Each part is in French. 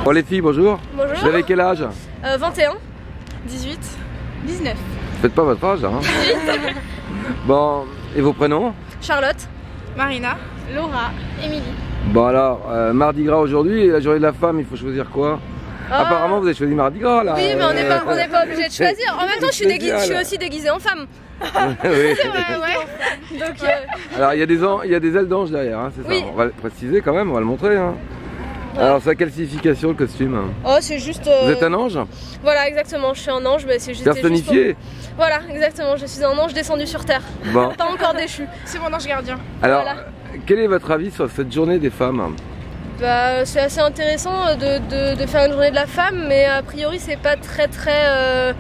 Bon les filles, bonjour. Bonjour. Vous avez quel âge? 21. 18. 19. Faites pas votre âge, hein. Bon, et vos prénoms? Charlotte. Marina. Laura. Émilie. Bon alors, Mardi Gras aujourd'hui, la journée de la femme, il faut choisir quoi? Apparemment vous avez choisi Mardi Gras là. Oui, mais on n'est pas obligé de choisir. En même temps, je suis aussi déguisée en femme. Oui. C'est vrai, ouais. Donc, Alors il y a des ailes d'ange derrière, hein, c'est oui. ça. On va le préciser quand même, on va le montrer. Hein. Ouais. Alors ça a quelle signification le costume? Oh, c'est juste. Vous êtes un ange? Voilà, exactement. Je suis un ange, mais c'est juste. Personnifié. Voilà, exactement. Je suis un ange descendu sur terre. Bon. Pas encore déchu. C'est mon ange gardien. Alors, voilà. Quel est votre avis sur cette journée des femmes? Bah, c'est assez intéressant de faire une journée de la femme, mais a priori c'est pas très.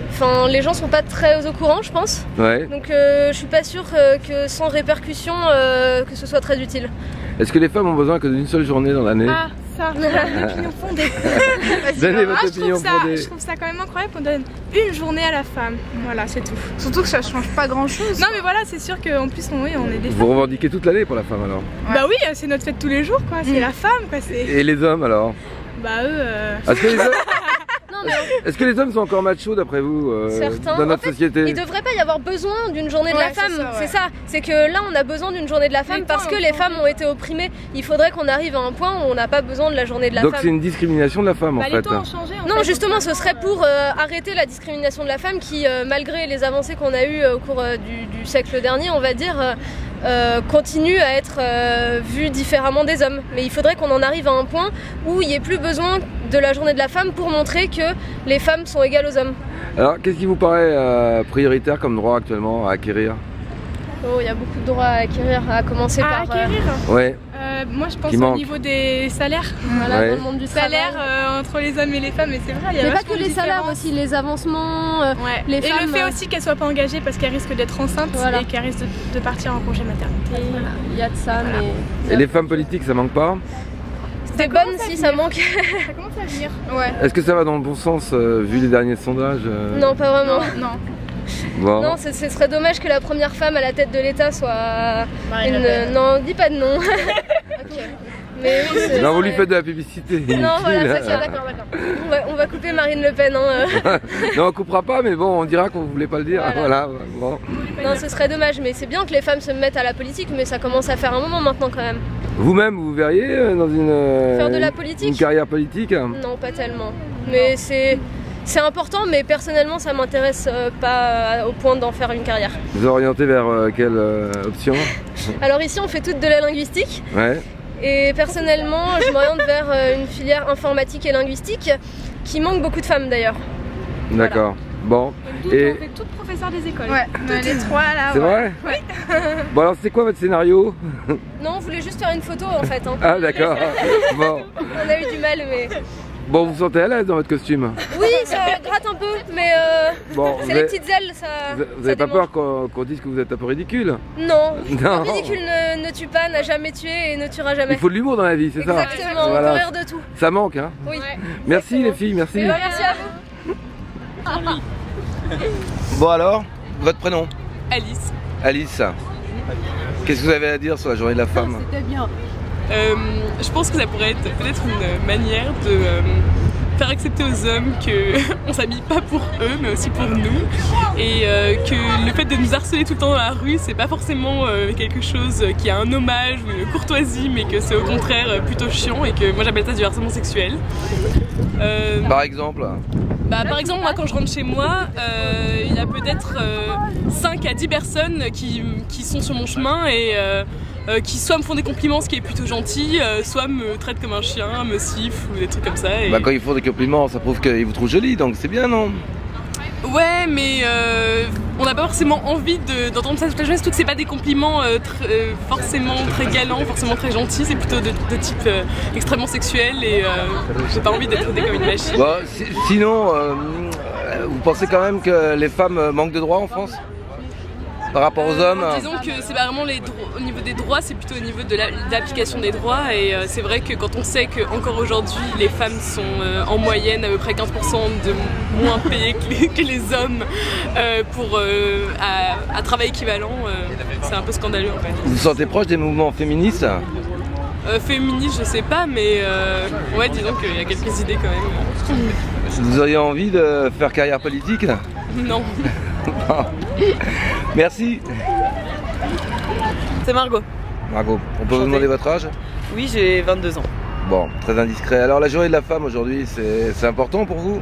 Enfin, les gens sont pas très au courant, je pense. Ouais. Donc je suis pas sûre que sans répercussion, que ce soit très utile. Est-ce que les femmes ont besoin que d'une seule journée dans l'année? Ah, ça, l'opinion fondée. Donnez votre opinion fondée. Je trouve ça quand même incroyable qu'on donne une journée à la femme. Voilà, c'est tout. Surtout que ça change pas grand chose. Non, mais voilà, c'est sûr qu'en plus, on est des femmes. Vous revendiquez toute l'année pour la femme alors? Ouais. Bah oui, c'est notre fête tous les jours, quoi. C'est la femme, quoi. Et les hommes alors? Bah eux. Est-ce que les hommes... Non, mais Est-ce que les hommes sont encore machos d'après vous dans notre société? Il devrait pas y avoir besoin d'une journée de la femme, c'est ça. C'est que là on a besoin d'une journée de la femme parce que les femmes ont été opprimées. Il faudrait qu'on arrive à un point où on n'a pas besoin de la journée de la femme. Donc c'est une discrimination de la femme en fait. Les temps ont changé, non, justement ce serait pour arrêter la discrimination de la femme qui, malgré les avancées qu'on a eues au cours du siècle dernier, on va dire, continue à être vue différemment des hommes. Mais il faudrait qu'on en arrive à un point où il n'y ait plus besoin de la journée de la femme pour montrer que les femmes sont égales aux hommes. Alors qu'est-ce qui vous paraît prioritaire comme droit actuellement à acquérir? Oh, il y a beaucoup de droits à acquérir, à commencer par... acquérir Ouais. Moi je pense au niveau des salaires. Voilà, ouais. dans le monde du salaire entre les hommes et les femmes, et c'est vrai, il y a mais pas que les salaires aussi, les avancements, ouais. Les et femmes... le fait aussi qu'elles soient pas engagées parce qu'elles risquent d'être enceintes et qu'elles risquent de partir en congé maternité. Voilà. Il y a de ça, mais... Et les femmes politiques, ça manque pas? C'est bonne si ça manque. Ça commence à venir. Ouais. Est-ce que ça va dans le bon sens vu les derniers sondages? Non, pas vraiment. Non. Bon. Non, ce serait dommage que la première femme à la tête de l'État soit une... Non, dis pas de nom. Okay. Mais oui, non, vous lui faites de la publicité. Non, voilà, ça, d'accord. On va couper Marine Le Pen. Hein. Non, on coupera pas, mais bon, on dira qu'on voulait pas le dire. Voilà. Bon. Non, ce serait dommage, mais c'est bien que les femmes se mettent à la politique, mais ça commence à faire un moment maintenant quand même. Vous-même, vous verriez dans faire de la politique? Une carrière politique? Non, pas tellement. Mais c'est important, mais personnellement, ça m'intéresse pas au point d'en faire une carrière. Vous orientez vers quelle option? Alors ici, on fait toute de la linguistique. Ouais. Et personnellement, je m'oriente vers une filière informatique et linguistique qui manque beaucoup de femmes d'ailleurs. D'accord. Voilà. Bon. Et on fait toutes professeurs des écoles. Ouais, les trois là. C'est vrai? Ouais. Bon alors c'est quoi votre scénario? Non, on voulait juste faire une photo en fait. Hein. Ah d'accord. Bon. On a eu du mal, mais... Bon, vous vous sentez à l'aise dans votre costume? Oui, ça gratte un peu, mais bon, c'est les petites ailes, ça... Vous n'avez pas peur qu'on dise que vous êtes un peu ridicule? Non, non. Le ridicule ne tue pas, n'a jamais tué et ne tuera jamais. Il faut de l'humour dans la vie, c'est ça? Exactement, on peut rire de tout. Ça manque, hein? Oui. Merci les filles, merci. Merci à vous. Bon alors, votre prénom? Alice. Alice. Qu'est-ce que vous avez à dire sur la journée de la femme? C'était bien. Je pense que ça pourrait être peut-être une manière de faire accepter aux hommes qu'on s'habille pas pour eux mais aussi pour nous, et que le fait de nous harceler tout le temps dans la rue c'est pas forcément quelque chose qui a un hommage ou une courtoisie, mais que c'est au contraire plutôt chiant, et que moi j'appelle ça du harcèlement sexuel. Par exemple? Par exemple, moi quand je rentre chez moi, il y a peut-être 5 à 10 personnes qui sont sur mon chemin et qui soit me font des compliments, ce qui est plutôt gentil, soit me traitent comme un chien, me sifflent ou des trucs comme ça. Et... quand ils font des compliments, ça prouve qu'ils vous trouvent jolie, donc c'est bien, non? Ouais, mais on n'a pas forcément envie d'entendre ça toute la journée, surtout que c'est pas des compliments forcément très galants, forcément très gentils, c'est plutôt de type extrêmement sexuel, et j'ai pas envie d'être traitée comme une machine. Bon, sinon, vous pensez quand même que les femmes manquent de droits en France par rapport aux hommes? Disons que c'est pas vraiment au niveau des droits, c'est plutôt au niveau de l'application des droits, et c'est vrai que quand on sait qu'encore aujourd'hui les femmes sont en moyenne à peu près 15% de moins payées que les hommes pour à travail équivalent, c'est un peu scandaleux en fait. Vous vous sentez proche des mouvements féministes? Féministe, je sais pas, mais ouais, disons qu'il y a quelques idées quand même. Vous auriez envie de faire carrière politique? Non. Merci. C'est Margot. Margot, on peut vous demander votre âge? Oui, j'ai 22 ans. Bon, très indiscret. Alors la journée de la femme aujourd'hui, c'est important pour vous?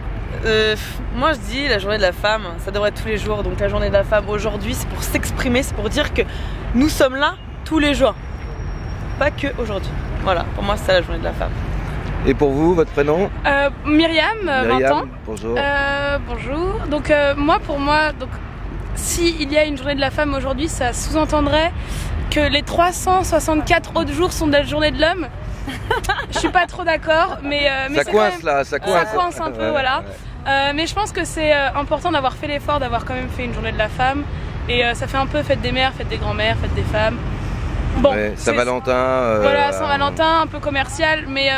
Moi je dis la journée de la femme, ça devrait être tous les jours. Donc la journée de la femme aujourd'hui, c'est pour s'exprimer, c'est pour dire que nous sommes là tous les jours. Pas que aujourd'hui. Voilà, pour moi c'est ça la journée de la femme. Et pour vous, votre prénom? Myriam, 20 ans. Bonjour. Bonjour. Donc pour moi, s'il y a une journée de la femme aujourd'hui, ça sous-entendrait que les 364 autres jours sont de la journée de l'homme. Je suis pas trop d'accord, mais ça coince là, ça coince. Ça coince un peu, voilà. Mais je pense que c'est important d'avoir fait l'effort, d'avoir quand même fait une journée de la femme. Et ça fait un peu fête des mères, fête des grands-mères, fête des femmes. Bon, ouais, Saint-Valentin. Voilà, Saint-Valentin, un peu commercial, mais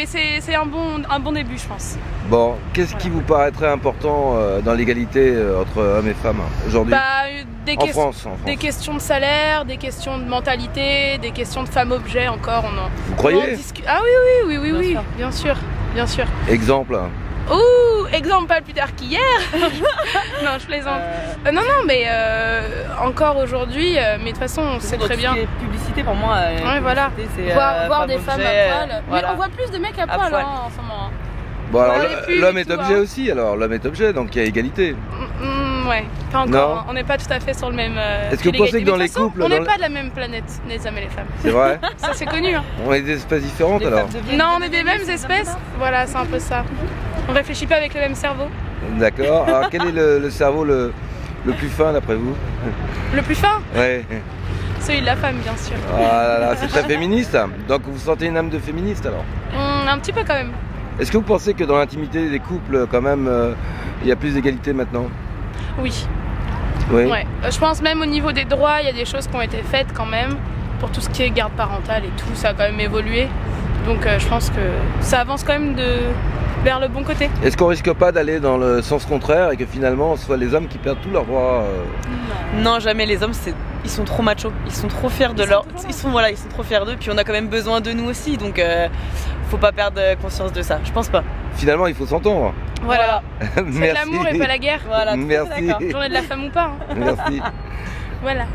c'est un bon début, je pense. Bon, qu'est-ce qui vous paraîtrait important dans l'égalité entre hommes et femmes aujourd'hui? En France. Des questions de salaire, des questions de mentalité, des questions de femmes-objets encore. Vous croyez? Ah oui, bien sûr. Exemple? Ouh, exemple pas plus tard qu'hier. Non, je plaisante. Non, mais encore aujourd'hui, mais de toute façon, on sait très bien. Publicité pour moi. Ouais, voilà. Voir des femmes à poil. Voilà. Mais on voit plus de mecs à poil en ce moment. Bon, alors l'homme est objet aussi, alors l'homme est objet, donc il y a égalité. Ouais, pas encore. On n'est pas tout à fait sur le même. Est-ce que vous pensez que dans les couples. On n'est pas de la même planète, les hommes et les femmes. C'est vrai? Ça, c'est connu. Hein. On est des espèces différentes alors? Non, on est des mêmes espèces. Voilà, c'est un peu ça. On réfléchit pas avec le même cerveau. D'accord. Alors quel est le cerveau le plus fin d'après vous? Le plus fin? Ouais. Celui de la femme, bien sûr. Ah là là, c'est très féministe. Donc vous sentez une âme de féministe alors? Un petit peu quand même. Est-ce que vous pensez que dans l'intimité des couples, quand même, il y a plus d'égalité maintenant? Oui. Oui. Ouais. Je pense même au niveau des droits, il y a des choses qui ont été faites quand même. Pour tout ce qui est garde parentale et tout, ça a quand même évolué. Donc je pense que ça avance quand même vers le bon côté. Est-ce qu'on risque pas d'aller dans le sens contraire et que finalement ce soit les hommes qui perdent tous leurs droits? Non, jamais. Les hommes, ils sont trop machos. Ils sont trop fiers de leur. Ils sont trop fiers d'eux. Puis on a quand même besoin de nous aussi. Donc faut pas perdre conscience de ça. Je pense pas. Finalement, il faut s'entendre. Voilà. C'est de l'amour et pas la guerre. Voilà. Merci. Journée de la femme ou pas. Hein. Merci. Voilà.